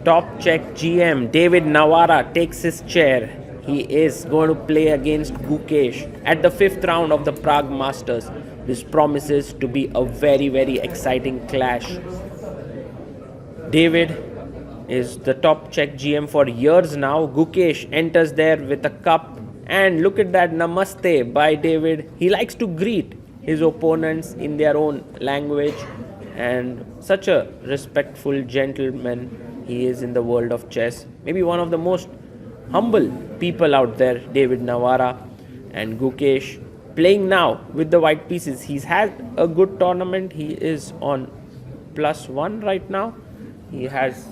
Top Czech GM David Navara takes his chair. He is going to play against Gukesh at the 5th round of the Prague Masters. This promises to be a very, very exciting clash. David is the top Czech GM for years now. Gukesh enters there with a cup. And look at that namaste by David. He likes to greet his opponents in their own language. And such a respectful gentleman he is in the world of chess. Maybe one of the most humble people out there, David Navara. And Gukesh playing now with the white pieces. He's had a good tournament. He is on +1 right now. He has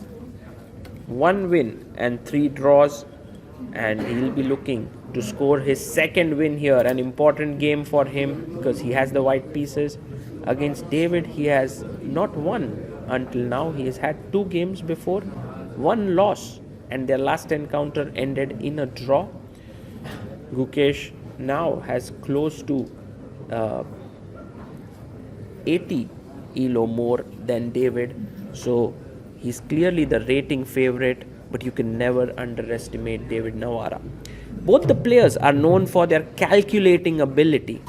1 win and 3 draws, and he'll be looking to score his 2nd win here. An important game for him because he has the white pieces. Against David, he has not won until now. He has had 2 games before, 1 loss, and their last encounter ended in a draw. Gukesh now has close to 80 elo more than David, so he's clearly the rating favorite, but you can never underestimate David Navara. Both the players are known for their calculating ability.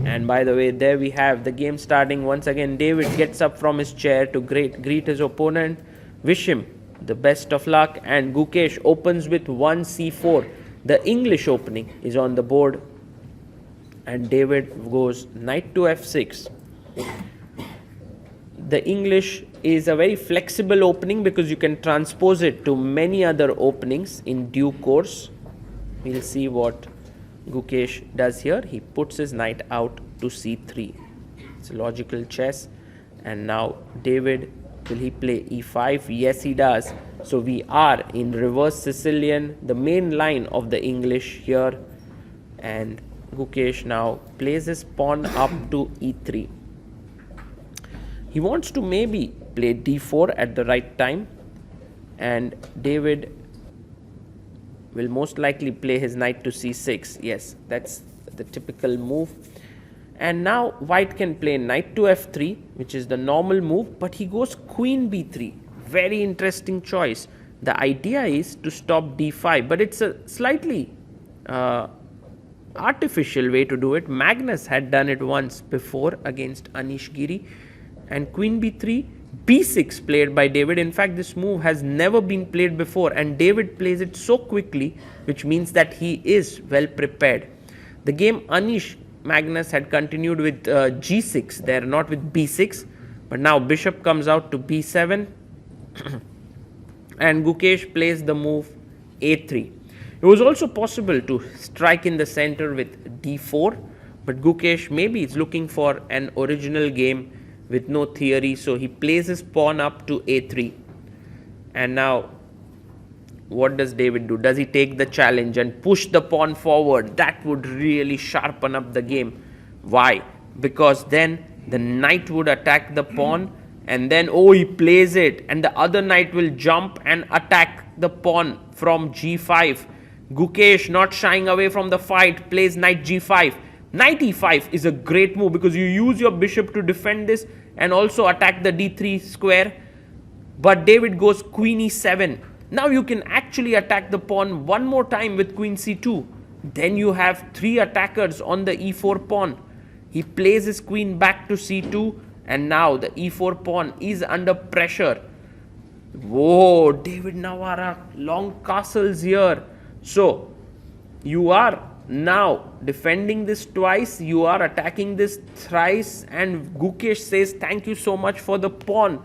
And by the way, there we have the game starting. Once again, David gets up from his chair to greet his opponent, wish him the best of luck, and Gukesh opens with 1c4. The English opening is on the board, and David goes knight to f6. The English is a very flexible opening because you can transpose it to many other openings in due course. We'll see what Gukesh does here. He puts his knight out to c3. It's a logical chess. And now David, will he play e5? Yes, he does. So we are in reverse Sicilian, the main line of the English here. And Gukesh now plays his pawn up to e3. He wants to maybe play d4 at the right time, and David will most likely play his knight to c6. Yes, that's the typical move. And now white can play knight to f3, which is the normal move, but he goes queen b3. Very interesting choice. The idea is to stop d5, but it's a slightly artificial way to do it. Magnus had done it once before against Anish Giri. And queen b3, b6 played by David. In fact, this move has never been played before, and David plays it so quickly, which means that he is well prepared. The game Anish Magnus had continued with g6 there, not with b6, but now bishop comes out to b7 and Gukesh plays the move a3. It was also possible to strike in the center with d4, but Gukesh maybe is looking for an original game with no theory, so he plays his pawn up to a3. And now what does David do? Does he take the challenge and push the pawn forward? That would really sharpen up the game. Why? Because then the knight would attack the pawn, and then he plays it, and the other knight will jump and attack the pawn from g5. Gukesh, not shying away from the fight, plays knight g5. Knight e5 is a great move because you use your bishop to defend this and also attack the d3 square. But David goes queen e7. Now you can actually attack the pawn one more time with queen c2. Then you have 3 attackers on the e4 pawn. He plays his queen back to c2, and now the e4 pawn is under pressure. Whoa, David Navara, long castles here. So you are now defending this twice, you are attacking this thrice, and Gukesh says thank you so much for the pawn.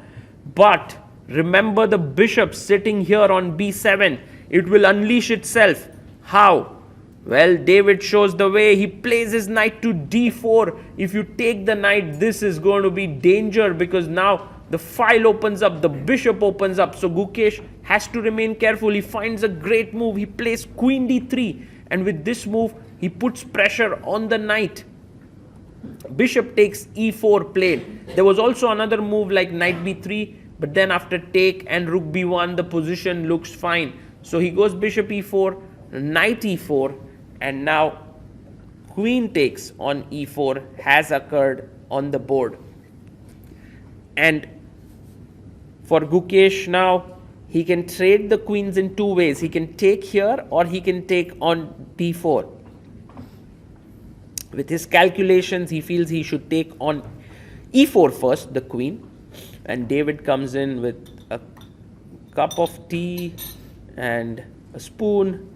But remember the bishop sitting here on b7. It will unleash itself. How? Well, David shows the way. He plays his knight to d4. If you take the knight, this is going to be danger because now the file opens up, the bishop opens up. So Gukesh has to remain careful. He finds a great move. He plays queen d3. And with this move, he puts pressure on the knight. Bishop takes e4 played. There was also another move like knight b3, but then after take and rook b1, the position looks fine. So he goes bishop e4, knight e4, and now queen takes on e4 has occurred on the board. And for Gukesh now, he can trade the queens in two ways. He can take here or he can take on d4. With his calculations, he feels he should take on e4 first, the queen. And David comes in with a cup of tea and a spoon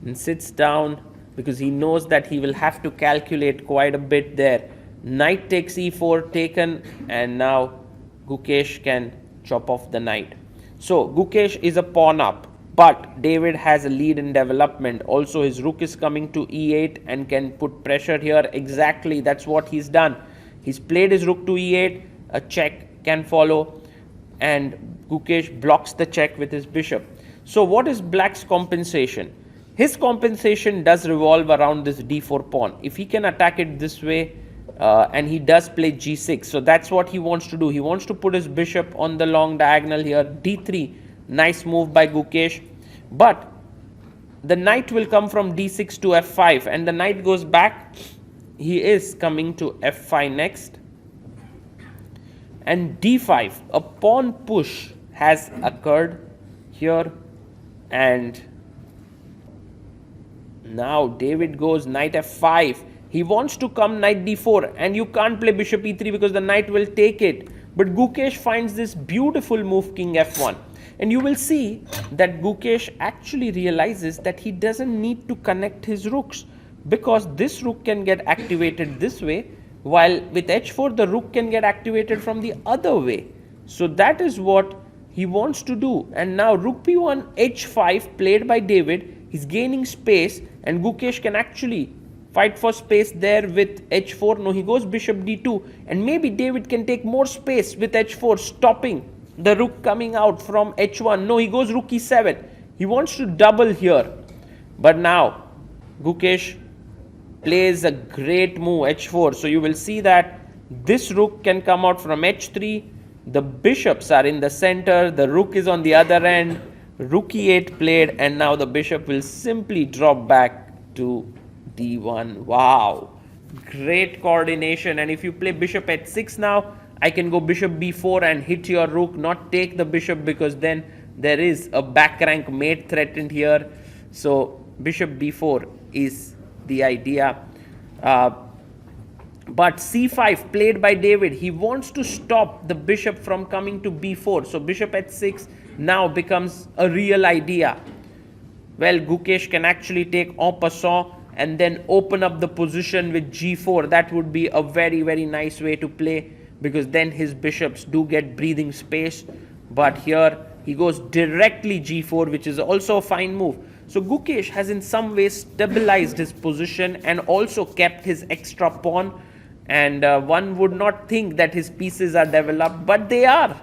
and sits down because he knows that he will have to calculate quite a bit there. Knight takes e4, taken, and now Gukesh can chop off the knight. So Gukesh is a pawn up, but David has a lead in development. Also, his rook is coming to e8 and can put pressure here. Exactly, that's what he's done. He's played his rook to e8, a check can follow, and Gukesh blocks the check with his bishop. So what is Black's compensation? His compensation does revolve around this d4 pawn. If he can attack it this way, and he does play g6, so that's what he wants to do. He wants to put his bishop on the long diagonal here, d3, nice move by Gukesh, but the knight will come from d6 to f5, and the knight goes back. He is coming to f5 next, and d5, a pawn push has occurred here, and now David goes knight f5. He wants to come knight d4, and you can't play bishop e3 because the knight will take it. But Gukesh finds this beautiful move, king f1. And you will see that Gukesh actually realizes that he doesn't need to connect his rooks, because this rook can get activated this way, while with h4 the rook can get activated from the other way. So that is what he wants to do. And now rook b1 h5 played by David. He's gaining space, and Gukesh can actually fight for space there with h4. No, he goes bishop d2, and maybe David can take more space with h4, stopping the rook coming out from h1. No, he goes rook e7. He wants to double here, but now Gukesh plays a great move, h4. So you will see that this rook can come out from h3. The bishops are in the center, the rook is on the other end, rook e8 played, and now the bishop will simply drop back to d1. Wow, great coordination. And if you play bishop h6 now, I can go bishop b4 and hit your rook, not take the bishop, because then there is a back rank mate threatened here. So bishop b4 is the idea. But c5 played by David, he wants to stop the bishop from coming to b4. So bishop h6 now becomes a real idea. Well, Gukesh can actually take en passant and then open up the position with g4. That would be a very, very nice way to play, because then his bishops do get breathing space. But here he goes directly g4, which is also a fine move. So Gukesh has in some ways stabilized his position and also kept his extra pawn. And one would not think that his pieces are developed, but they are.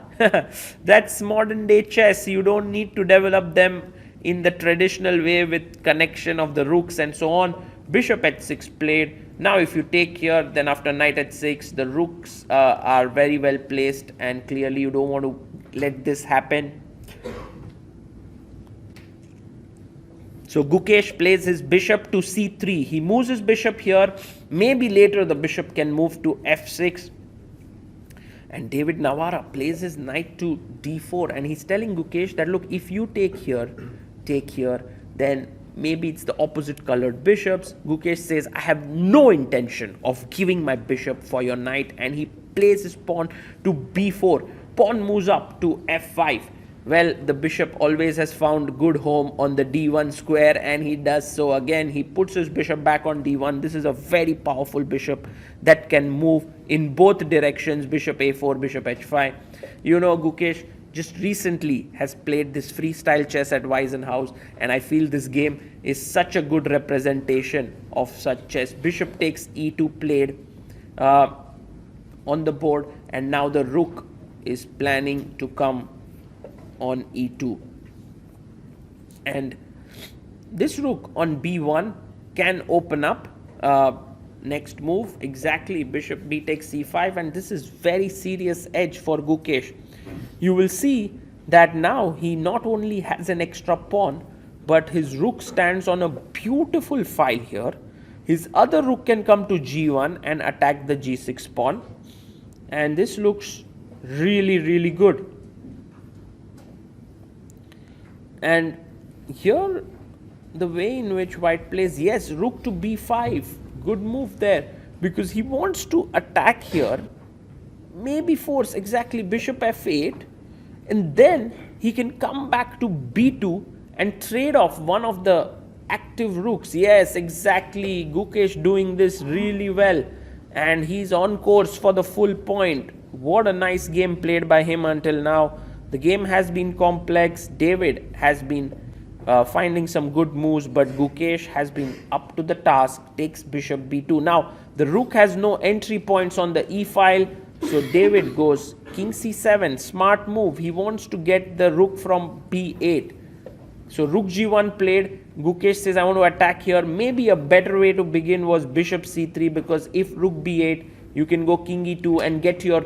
That's modern day chess. You don't need to develop them in the traditional way with connection of the rooks and so on. Bishop h6 played. Now if you take here, then after knight h6, the rooks are very well placed, and clearly you don't want to let this happen. So Gukesh plays his bishop to c3. He moves his bishop here. Maybe later the bishop can move to f6. And David Navara plays his knight to d4. And he's telling Gukesh that, look, if you take here, then maybe it's the opposite colored bishops. Gukesh says, I have no intention of giving my bishop for your knight. And he plays his pawn to b4. Pawn moves up to f5. Well, the bishop always has found good home on the d1 square, and he does so again. He puts his bishop back on d1. This is a very powerful bishop that can move in both directions, bishop a4, bishop h5. You know, Gukesh just recently has played this freestyle chess at Weissenhaus, and I feel this game is such a good representation of such chess. Bishop takes e2 played on the board, and now the rook is planning to come on e2, and this rook on b1 can open up. Next move, exactly, bishop b takes c5, and this is very serious edge for Gukesh. You will see that now he not only has an extra pawn, but his rook stands on a beautiful file here. His other rook can come to g1 and attack the g6 pawn, and this looks really, really good. And here the way in which white plays, yes, rook to b5, good move there, because he wants to attack here, maybe force exactly bishop f8, and then he can come back to b2 and trade off one of the active rooks. Yes, exactly, Gukesh doing this really well, and he's on course for the full point. What a nice game played by him until now. The game has been complex. David has been finding some good moves, but Gukesh has been up to the task, takes bishop b2. Now the rook has no entry points on the e file, so David goes king c7, smart move. He wants to get the rook from b8. So rook g1 played. Gukesh says, I want to attack here. Maybe a better way to begin was bishop c3, because if rook b8, you can go king e2 and get your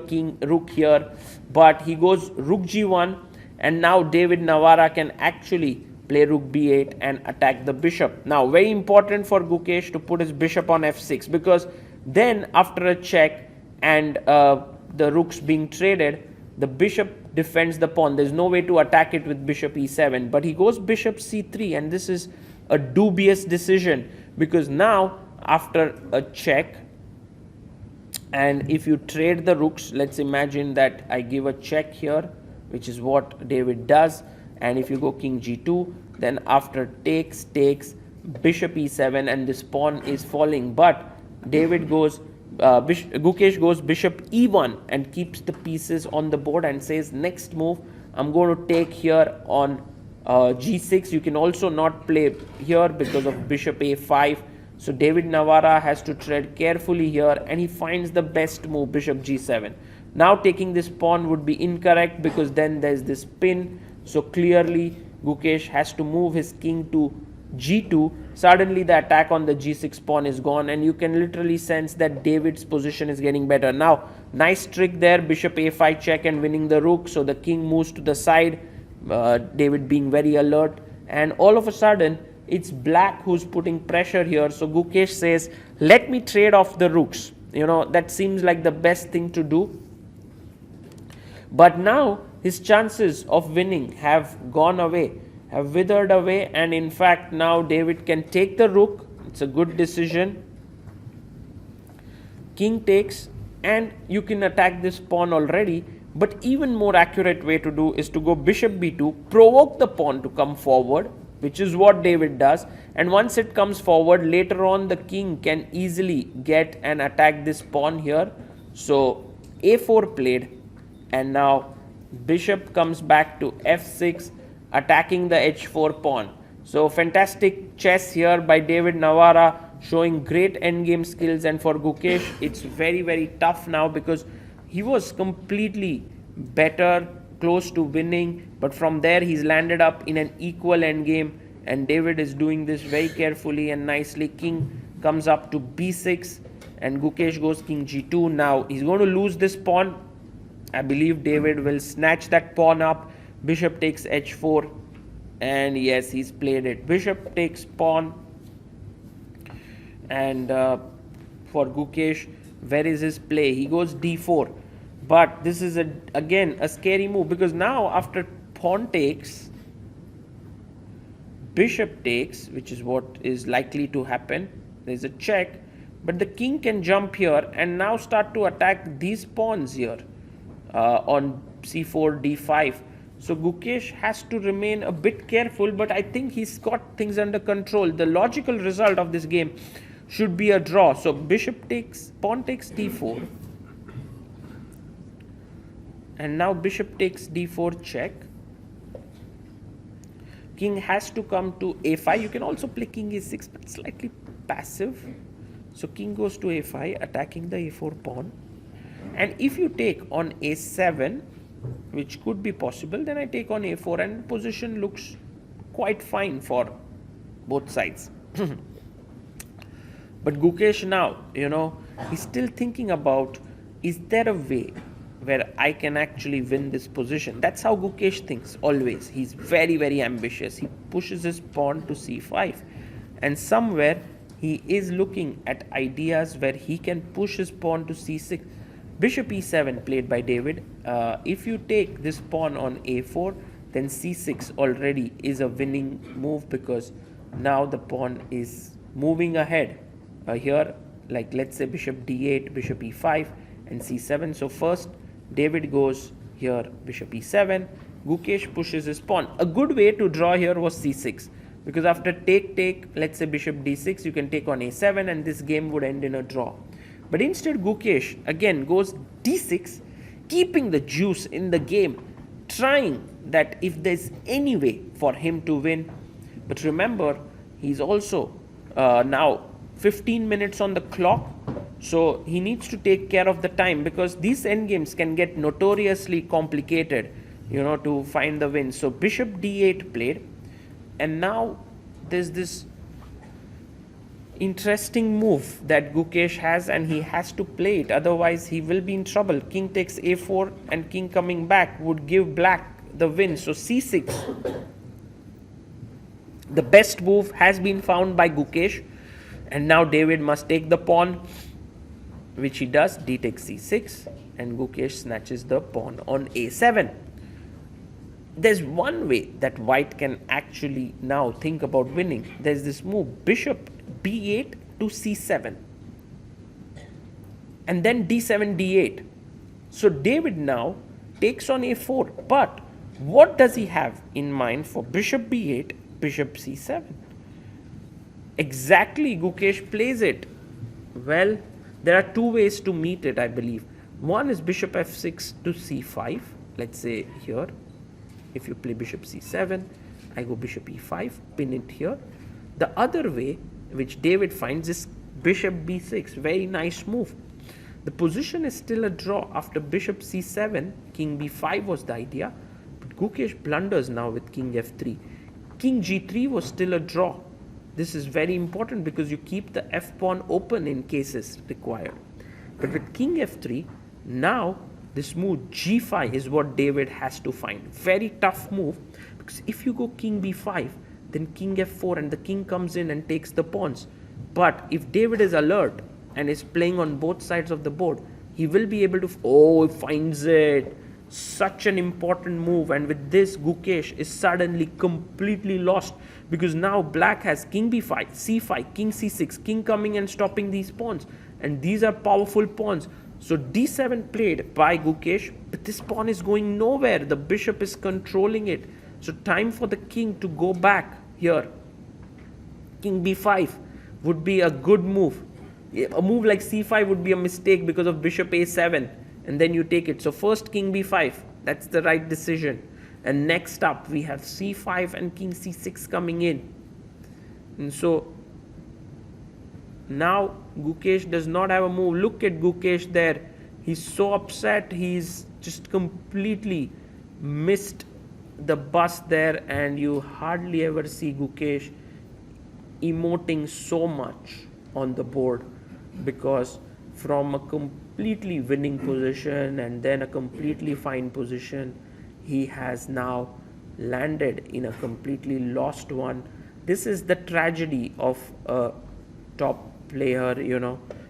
rook here. But he goes rook g1, and now David Navara can actually play rook b8 and attack the bishop. Now very important for Gukesh to put his bishop on f6, because then after a check and the rooks being traded, the bishop defends the pawn. There's no way to attack it with bishop e7, but he goes bishop c3, and this is a dubious decision, because now after a check, and if you trade the rooks, let's imagine that I give a check here, which is what David does, and if you go king g2, then after takes bishop e7, and this pawn is falling, but David goes Gukesh goes bishop e1 and keeps the pieces on the board and says, next move I'm going to take here on g6. You can also not play here because of bishop a5. So David Navara has to tread carefully here, and he finds the best move, bishop g7. Now taking this pawn would be incorrect, because then there's this pin. So clearly Gukesh has to move his king to g2. Suddenly the attack on the g6 pawn is gone, and you can literally sense that David's position is getting better. Now nice trick there, bishop a5 check and winning the rook. So the king moves to the side, David being very alert, and all of a sudden it's black who's putting pressure here. So Gukesh says, let me trade off the rooks. That seems like the best thing to do. But now his chances of winning have gone away, have withered away, and in fact now David can take the rook. It's a good decision. King takes, and you can attack this pawn already, but even more accurate way to do is to go bishop b2, provoke the pawn to come forward, which is what David does, and once it comes forward, later on the king can easily get and attack this pawn here. So a4 played, and now bishop comes back to f6, attacking the h4 pawn. So fantastic chess here by David Navara, showing great endgame skills, and for Gukesh it's very, very tough now, because he was completely better, close to winning, but from there he's landed up in an equal endgame, and David is doing this very carefully and nicely. King comes up to b6, and Gukesh goes king g2. Now he's going to lose this pawn. I believe David will snatch that pawn up. Bishop takes h4, and yes, he's played it. Bishop takes pawn, and for Gukesh, where is his play? He goes d4, but this is again a scary move, because now after pawn takes, bishop takes, which is what is likely to happen. There's a check, but the king can jump here and now start to attack these pawns here on c4, d5. So Gukesh has to remain a bit careful, but I think he's got things under control. The logical result of this game should be a draw. So bishop takes, pawn takes d4, and now bishop takes d4 check. King has to come to a5. You can also play king e6, but slightly passive. So king goes to a5, attacking the a4 pawn. And if you take on a7, which could be possible, then I take on a4, and position looks quite fine for both sides. But Gukesh now, he's still thinking about, is there a way where I can actually win this position? That's how Gukesh thinks always. He's very, very ambitious. He pushes his pawn to c5, and somewhere he is looking at ideas where he can push his pawn to c6. Bishop e7 played by David. If you take this pawn on a4, then c6 already is a winning move, because now the pawn is moving ahead. Here, like let's say bishop d8, bishop e5 and c7. So first David goes here bishop e7, Gukesh pushes his pawn. A good way to draw here was c6, because after take, let's say bishop d6, you can take on a7 and this game would end in a draw. But instead Gukesh again goes d6, keeping the juice in the game, trying that if there's any way for him to win. But remember, he's also now 15 minutes on the clock, so he needs to take care of the time, because these endgames can get notoriously complicated, to find the win. So bishop d8 played, and now there's this interesting move that Gukesh has, and he has to play it, otherwise he will be in trouble. King takes a4 and king coming back would give black the win. So c6, the best move, has been found by Gukesh, and now David must take the pawn, which he does. D takes c6 and Gukesh snatches the pawn on a7. There's one way that white can actually now think about winning. There's this move, bishop b8 to c7 and then d7 d8. So David now takes on a4, but what does he have in mind for bishop b8, bishop c7? Exactly, Gukesh plays it. Well, there are two ways to meet it, I believe. One is bishop f6 to c5. Let's say here, if you play bishop c7, I go bishop e5, pin it here. The other way, which David finds, is bishop b6. Very nice move. The position is still a draw. After bishop c7, king b5 was the idea, but Gukesh blunders now with king f3. King g3 was still a draw. This is very important because you keep the f pawn open in cases required. But with king f3, now this move g5 is what David has to find. Very tough move, because if you go king b5, then king f4 and the king comes in and takes the pawns. But if David is alert and is playing on both sides of the board, he will be able to, he finds it. Such an important move, and with this Gukesh is suddenly completely lost, because now black has king b5, c5, king c6, king coming and stopping these pawns, and these are powerful pawns. So d7 played by Gukesh, but this pawn is going nowhere. The bishop is controlling it. So time for the king to go back here. King b5 would be a good move. A move like c5 would be a mistake because of bishop a7, and then you take it. So first king b5, that's the right decision. And next up we have c5 and king c6 coming in. And so now Gukesh does not have a move. Look at Gukesh there. He's so upset. He's just completely missed the bus there, and you hardly ever see Gukesh emoting so much on the board, because from a completely winning position and then a completely fine position, he has now landed in a completely lost one. This is the tragedy of a top player.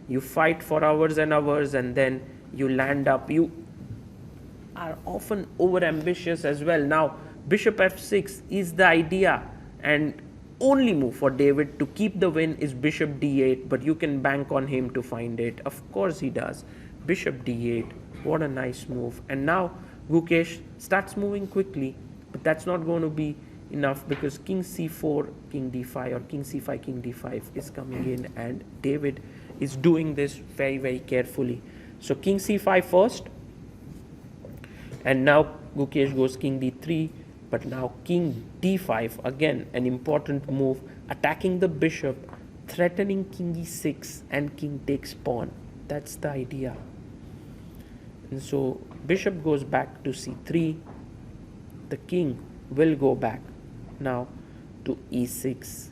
You fight for hours and hours and then you land up. You are often over ambitious as well. Now bishop f6 is the idea, and only move for David to keep the win is bishop d8, but you can bank on him to find it. Of course he does. Bishop d8, what a nice move. And now Gukesh starts moving quickly, but that's not going to be enough, because king c4, king d5, or king c5, king d5 is coming in, and David is doing this very, very carefully. So king c5 first, and now Gukesh goes king d3, but now king d5, again an important move, attacking the bishop, threatening king e6, and king takes pawn. That's the idea. And so bishop goes back to c3, the king will go back now to e6,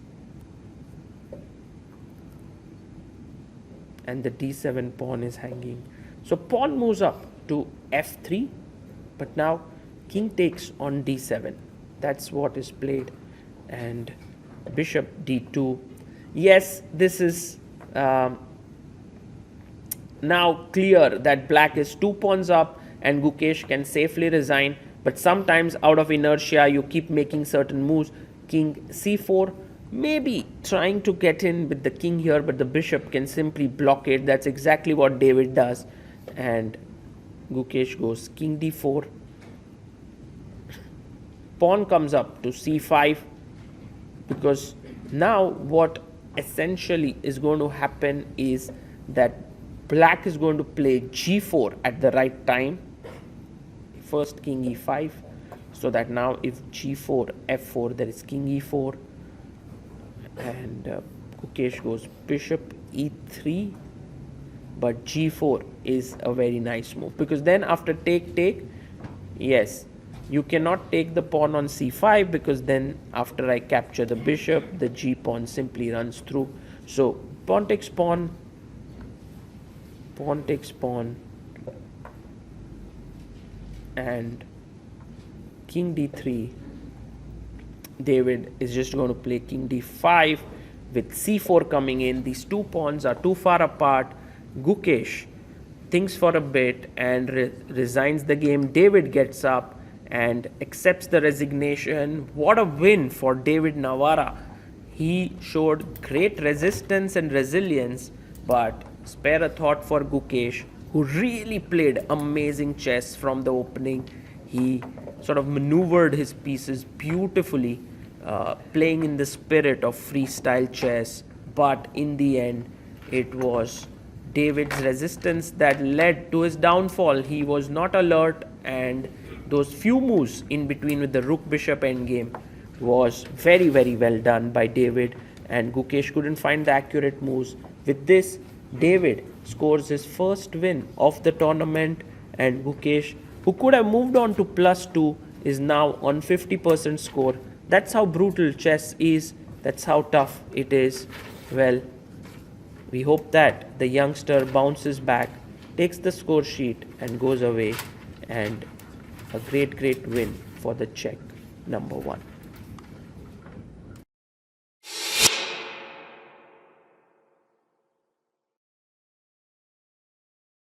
and the d7 pawn is hanging. So pawn moves up to f3, but now king takes on d7. That's what is played, and bishop d2. Yes, this is now clear that black is 2 pawns up and Gukesh can safely resign. but sometimes out of inertia you keep making certain moves. King c4, maybe trying to get in with the king here, but the bishop can simply block it. That's exactly what David does, and Gukesh goes king d4. Pawn comes up to c5, because now what essentially is going to happen is that black is going to play g4 at the right time. First king e5, so that now if g4 f4, there is king e4, and Gukesh goes bishop e3, but g4 is a very nice move, because then after take, yes, you cannot take the pawn on c5, because then after I capture the bishop, the g pawn simply runs through. So pawn takes pawn, pawn takes pawn, and king d3. David is just going to play king d5 with c4 coming in. These two pawns are too far apart. Gukesh thinks for a bit and resigns the game. David gets up and accepts the resignation. What a win for David Navara. He showed great resistance and resilience, but spare a thought for Gukesh, who really played amazing chess from the opening. He sort of maneuvered his pieces beautifully, playing in the spirit of freestyle chess, but in the end it was David's resistance that led to his downfall. He was not alert, and those few moves in between with the rook bishop endgame was very, very well done by David, and Gukesh couldn't find the accurate moves. With this, David scores his first win of the tournament, and Gukesh, who could have moved on to +2, is now on 50% score. That's how brutal chess is. That's how tough it is. Well, we hope that the youngster bounces back, takes the score sheet and goes away, and a great win for the Czech #1.